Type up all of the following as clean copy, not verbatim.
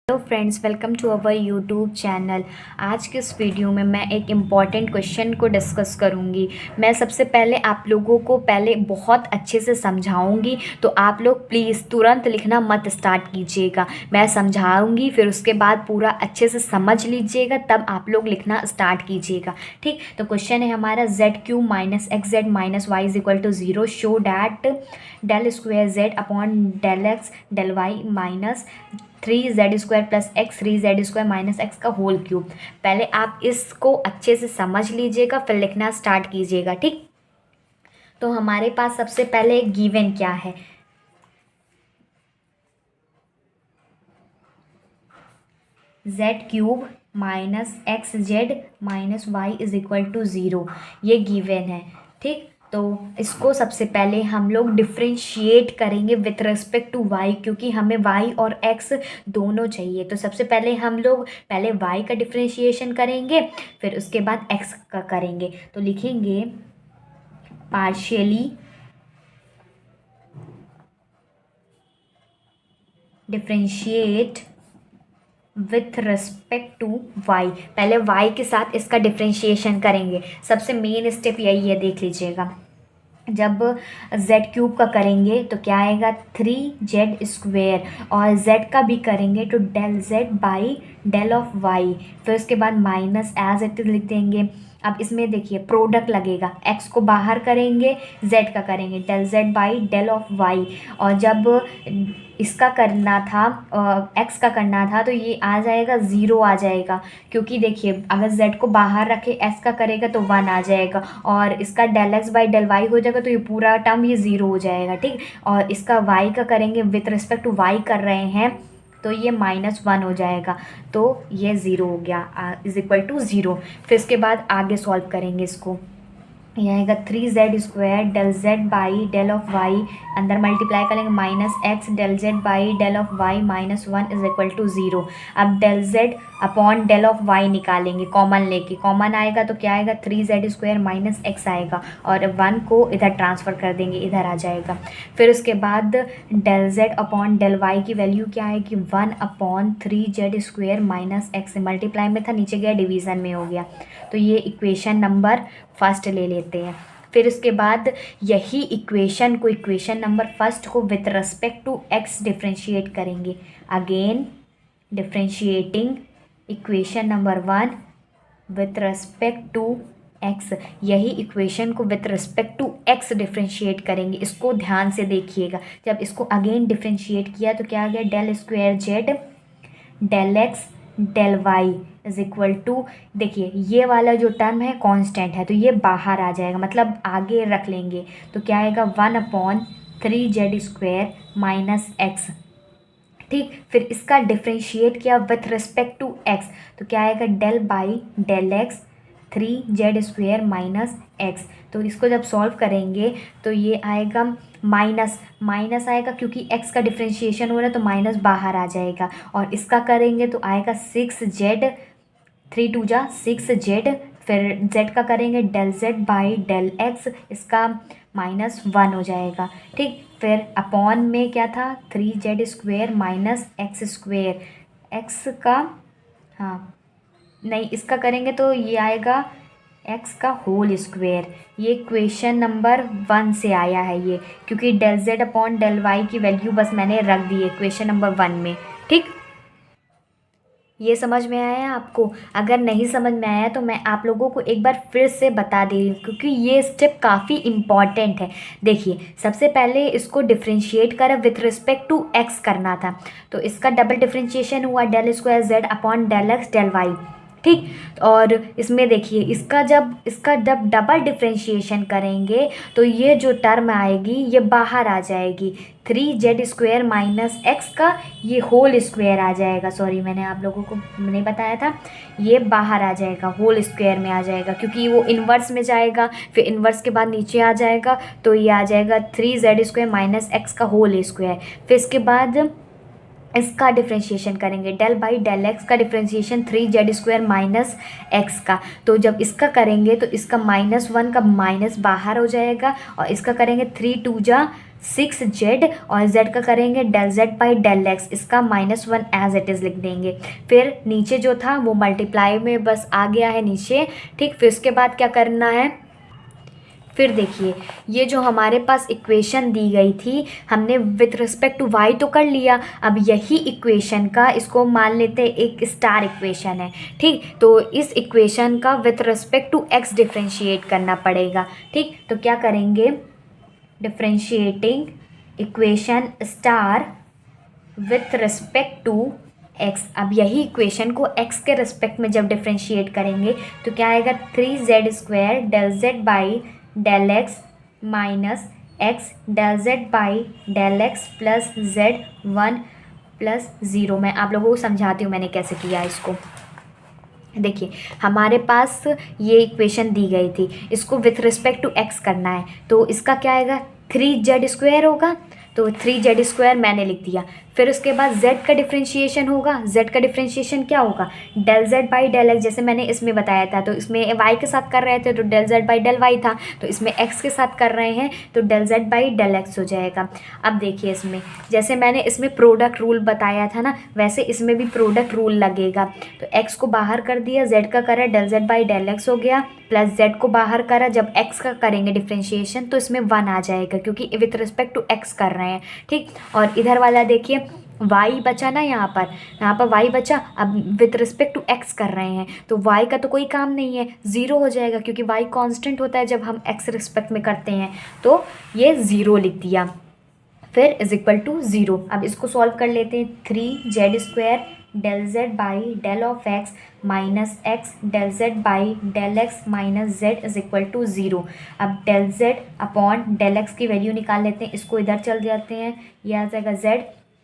Hello friends, welcome to our YouTube channel. आज के इस वीडियो में मैं एक इम्पॉर्टेंट क्वेश्चन को डिस्कस करूंगी। मैं सबसे पहले आप लोगों को पहले बहुत अच्छे से समझाऊंगी, तो आप लोग प्लीज़ तुरंत लिखना मत स्टार्ट कीजिएगा। मैं समझाऊंगी, फिर उसके बाद पूरा अच्छे से समझ लीजिएगा, तब आप लोग लिखना स्टार्ट कीजिएगा। ठीक, तो क्वेश्चन है हमारा z³ - xz - y = 0। Show that del square z upon del x del y minus 3z² + x 3z² - x का होल क्यूब। पहले आप इसको अच्छे से समझ लीजिएगा, फिर लिखना स्टार्ट कीजिएगा। ठीक, तो हमारे पास सबसे पहले गिवन क्या है, z³ - xz - y = 0, ये गिवन है। ठीक, तो इसको सबसे पहले हम लोग डिफ्रेंशिएट करेंगे विथ रिस्पेक्ट टू y, क्योंकि हमें y और x दोनों चाहिए। तो सबसे पहले हम लोग पहले y का डिफ्रेंशिएशन करेंगे, फिर उसके बाद x का करेंगे। तो लिखेंगे partially differentiate with respect to y। पहले y के साथ इसका डिफ्रेंशिएशन करेंगे। सबसे मेन स्टेप यही है, देख लीजिएगा। जब z³ का करेंगे तो क्या आएगा 3z², और z का भी करेंगे तो del z by del of y। फिर उसके बाद माइनस एज इट इज लिख देंगे। अब इसमें देखिए प्रोडक्ट लगेगा, x को बाहर करेंगे, z का करेंगे del z by del of y। और जब इसका करना था x का करना था तो ये आ जाएगा 0 आ जाएगा, क्योंकि देखिए अगर z को बाहर रखे x का करेगा तो 1 आ जाएगा, और इसका del x by del y हो जाएगा, तो ये पूरा टर्म ये 0 हो जाएगा। ठीक, और इसका y का करेंगे विथ रिस्पेक्ट टू y कर रहे हैं, तो ये -1 हो जाएगा, तो ये 0 हो गया = 0। फिर इसके बाद आगे सॉल्व करेंगे इसको। यह आएगा 3z² del z by del of y, अंदर मल्टीप्लाई करेंगे -x del z by del of y -1 = 0। अब del z upon del of y निकालेंगे, कॉमन लेके। कॉमन आएगा तो क्या आएगा 3z² - x आएगा, और 1 को इधर ट्रांसफ़र कर देंगे, इधर आ जाएगा। फिर उसके बाद del z upon del y की वैल्यू क्या आएगी 1/3z² - x। मल्टीप्लाई में था, नीचे गया डिवीज़न में हो गया, तो ये इक्वेशन नंबर फर्स्ट ले लेते हैं। फिर उसके बाद यही इक्वेशन नंबर फर्स्ट को with respect to x differentiate करेंगे। Again differentiating equation number 1 with respect to x, यही इक्वेशन को with respect to x differentiate करेंगे। इसको ध्यान से देखिएगा। जब इसको अगेन डिफ्रेंशिएट किया तो क्या आ गया del square z del x del y = देखिए ये वाला जो टर्म है कांस्टेंट है, तो ये बाहर आ जाएगा, मतलब आगे रख लेंगे, तो क्या आएगा 1/3z² - x। ठीक, फिर इसका डिफ्रेंशिएट किया विथ रिस्पेक्ट टू x, तो क्या आएगा del by del x 3z² - x। तो इसको जब सॉल्व करेंगे तो ये आएगा माइनस आएगा, क्योंकि x का डिफ्रेंशिएशन हो रहा है तो माइनस बाहर आ जाएगा। और इसका करेंगे तो आएगा 6z, 3 2 जा 6z। फिर z का करेंगे del z by del x, इसका -1 हो जाएगा। ठीक, फिर अपॉन में क्या था 3z² - x², x का, हाँ नहीं, इसका करेंगे तो ये आएगा x का होल स्क्वायर। ये क्वेश्चन नंबर 1 से आया है ये, क्योंकि del z upon del y की वैल्यू बस मैंने रख दी है क्वेश्चन नंबर 1 में। ठीक, ये समझ में आया आपको? अगर नहीं समझ में आया तो मैं आप लोगों को एक बार फिर से बता दे रही हूँ, क्योंकि ये स्टेप काफ़ी इम्पॉर्टेंट है। देखिए सबसे पहले इसको डिफ्रेंशिएट करा विथ रिस्पेक्ट टू x करना था, तो इसका डबल डिफ्रेंशिएशन हुआ del square z upon del x del y। ठीक, और इसमें देखिए इसका जब डबल डिफ्रेंशिएशन करेंगे तो ये जो टर्म आएगी ये बाहर आ जाएगी, 3z² - x का ये होल स्क्वायर आ जाएगा। सॉरी, मैंने आप लोगों को नहीं बताया था, ये बाहर आ जाएगा, होल स्क्वायर में आ जाएगा, क्योंकि वो इन्वर्स में जाएगा, फिर इन्वर्स के बाद नीचे आ जाएगा, तो ये आ जाएगा 3z² - x का होल स्क्वायर। फिर इसके बाद इसका डिफ्रेंशिएशन करेंगे del बाई del x का डिफ्रेंशिएशन 3z² - x का, तो जब इसका करेंगे तो इसका -1 का माइनस बाहर हो जाएगा, और इसका करेंगे 3 2 जा 6z और z का करेंगे del z by del x, इसका -1 एज इट इज़ लिख देंगे। फिर नीचे जो था वो मल्टीप्लाई में बस आ गया है नीचे, ठीक। फिर उसके बाद क्या करना है, फिर देखिए ये जो हमारे पास इक्वेशन दी गई थी हमने विथ रिस्पेक्ट टू y तो कर लिया, अब यही इक्वेशन का इसको मान लेते हैं एक स्टार इक्वेशन है, ठीक। तो इस इक्वेशन का with respect to x differentiate करना पड़ेगा, ठीक। तो क्या करेंगे, differentiating equation star with respect to x। अब यही इक्वेशन को x के रिस्पेक्ट में जब डिफ्रेंशिएट करेंगे तो क्या आएगा, 3z² del z by del x minus x del z by del x plus z1 plus 0। मैं आप लोगों को समझाती हूँ मैंने कैसे किया इसको। देखिए हमारे पास ये इक्वेशन दी गई थी, इसको विथ रिस्पेक्ट टू x करना है, तो इसका क्या आएगा, 3z² होगा, तो 3z² मैंने लिख दिया। फिर उसके बाद z का डिफ्रेंशिएशन होगा, z का डिफ्रेंशिएशन क्या होगा, del z by del x, जैसे मैंने इसमें बताया था। तो इसमें y के साथ कर रहे थे तो del z by del y था, तो इसमें x के साथ कर रहे हैं तो del z by del x हो जाएगा। अब देखिए इसमें जैसे मैंने इसमें प्रोडक्ट रूल बताया था ना, वैसे इसमें भी प्रोडक्ट रूल लगेगा। तो x को बाहर कर दिया, z का करा del z by del x हो गया, प्लस z को बाहर करा, जब x का करेंगे डिफ्रेंशिएशन तो इसमें 1 आ जाएगा क्योंकि विथ रिस्पेक्ट टू x कर रहे हैं, ठीक। और इधर वाला देखिए y बचा ना, यहाँ पर y बचा, अब विथ रिस्पेक्ट टू x कर रहे हैं तो y का तो कोई काम नहीं है, 0 हो जाएगा क्योंकि y कांस्टेंट होता है जब हम x रिस्पेक्ट में करते हैं, तो ये 0 लिख दिया। फिर इज इक्वल टू 0। अब इसको सॉल्व कर लेते हैं, 3z² del z by del of x minus x del z by del x minus z is equal to 0। अब del z upon del x की वैल्यू निकाल लेते हैं, इसको इधर चल जाते हैं, ये आ जाएगा z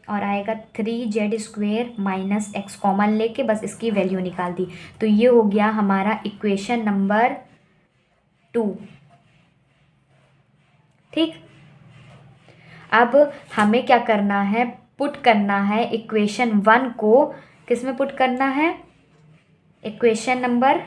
और आएगा 3z² माइनस x, कॉमन लेके बस इसकी वैल्यू निकाल दी। तो ये हो गया हमारा इक्वेशन नंबर 2, ठीक। अब हमें क्या करना है, पुट करना है इक्वेशन 1 को, किस में पुट करना है, इक्वेशन नंबर,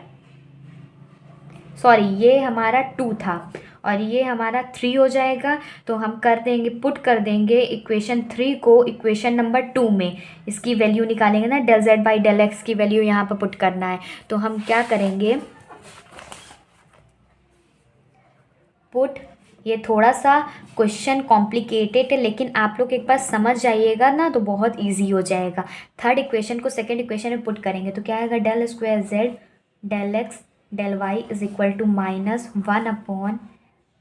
सॉरी ये हमारा 2 था और ये हमारा 3 हो जाएगा, तो हम कर देंगे पुट कर देंगे इक्वेशन 3 को इक्वेशन नंबर 2 में, इसकी वैल्यू निकालेंगे ना, del z by del x की वैल्यू यहाँ पर पुट करना है। तो हम क्या करेंगे, पुट, ये थोड़ा सा क्वेश्चन कॉम्प्लिकेटेड है लेकिन आप लोग एक बार समझ जाइएगा ना तो बहुत इजी हो जाएगा। थर्ड इक्वेशन को सेकंड इक्वेशन में पुट करेंगे तो क्या आएगा, del square z del x del y is equal to -1 upon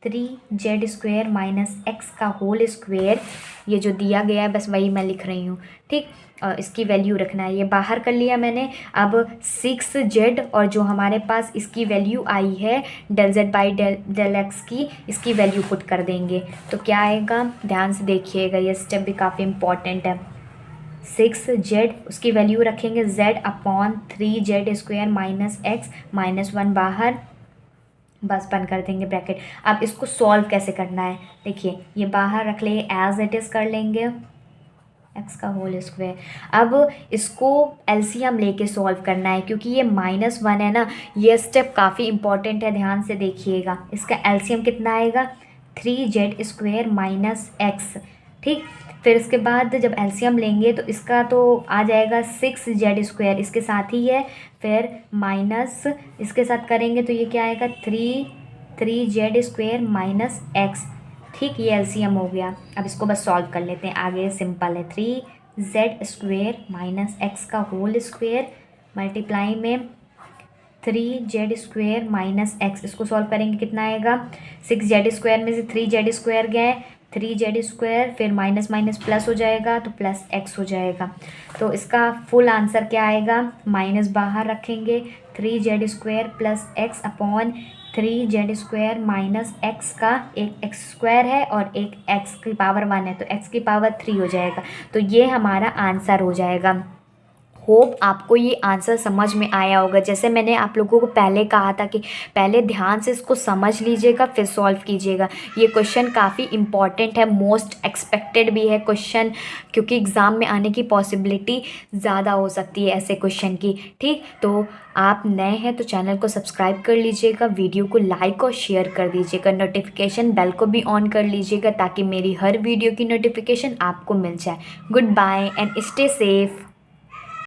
3z² minus x का होल स्क्वायर, ये जो दिया गया है बस वही मैं लिख रही हूँ, ठीक। और इसकी वैल्यू रखना है, ये बाहर कर लिया मैंने। अब 6z और जो हमारे पास इसकी वैल्यू आई है del z by del x की, इसकी वैल्यू पुट कर देंगे तो क्या आएगा, ध्यान से देखिएगा, ये स्टेप भी काफ़ी इम्पॉर्टेंट है। 6z उसकी वैल्यू रखेंगे z upon 3z² minus x minus 1 बाहर, बस बंद कर देंगे ब्रैकेट। अब इसको सॉल्व कैसे करना है, देखिए ये बाहर रख ले, एज इट इज़ कर लेंगे x का होल स्क्वायर। अब इसको एलसीएम लेके सॉल्व करना है क्योंकि ये -1 है ना, ये स्टेप काफ़ी इंपॉर्टेंट है, ध्यान से देखिएगा। इसका एलसीएम कितना आएगा, 3z² माइनस x, ठीक। फिर इसके बाद जब एलसीएम लेंगे तो इसका तो आ जाएगा 6z², इसके साथ ही है, फिर माइनस इसके साथ करेंगे तो ये क्या आएगा, 3z² माइनस x, ठीक। ये एलसीएम हो गया। अब इसको बस सॉल्व कर लेते हैं, आगे सिंपल है, 3z² माइनस x का होल स्क्वायर मल्टीप्लाई में 3z² माइनस x, इसको सॉल्व करेंगे कितना आएगा, 6z² में से 3z² गए, 3z², फिर माइनस माइनस प्लस हो जाएगा तो प्लस x हो जाएगा। तो इसका फुल आंसर क्या आएगा, माइनस बाहर रखेंगे, 3z² plus x upon 3z² minus x का एक x² है और एक x की पावर 1 है तो x की पावर 3 हो जाएगा। तो ये हमारा आंसर हो जाएगा। होप आपको ये आंसर समझ में आया होगा। जैसे मैंने आप लोगों को पहले कहा था कि पहले ध्यान से इसको समझ लीजिएगा फिर सॉल्व कीजिएगा। ये क्वेश्चन काफ़ी इम्पॉर्टेंट है, मोस्ट एक्सपेक्टेड भी है क्वेश्चन, क्योंकि एग्ज़ाम में आने की पॉसिबिलिटी ज़्यादा हो सकती है ऐसे क्वेश्चन की। ठीक, तो आप नए हैं तो चैनल को सब्सक्राइब कर लीजिएगा, वीडियो को लाइक और शेयर कर दीजिएगा, नोटिफिकेशन बेल को भी ऑन कर लीजिएगा ताकि मेरी हर वीडियो की नोटिफिकेशन आपको मिल जाए। Good bye and stay safe.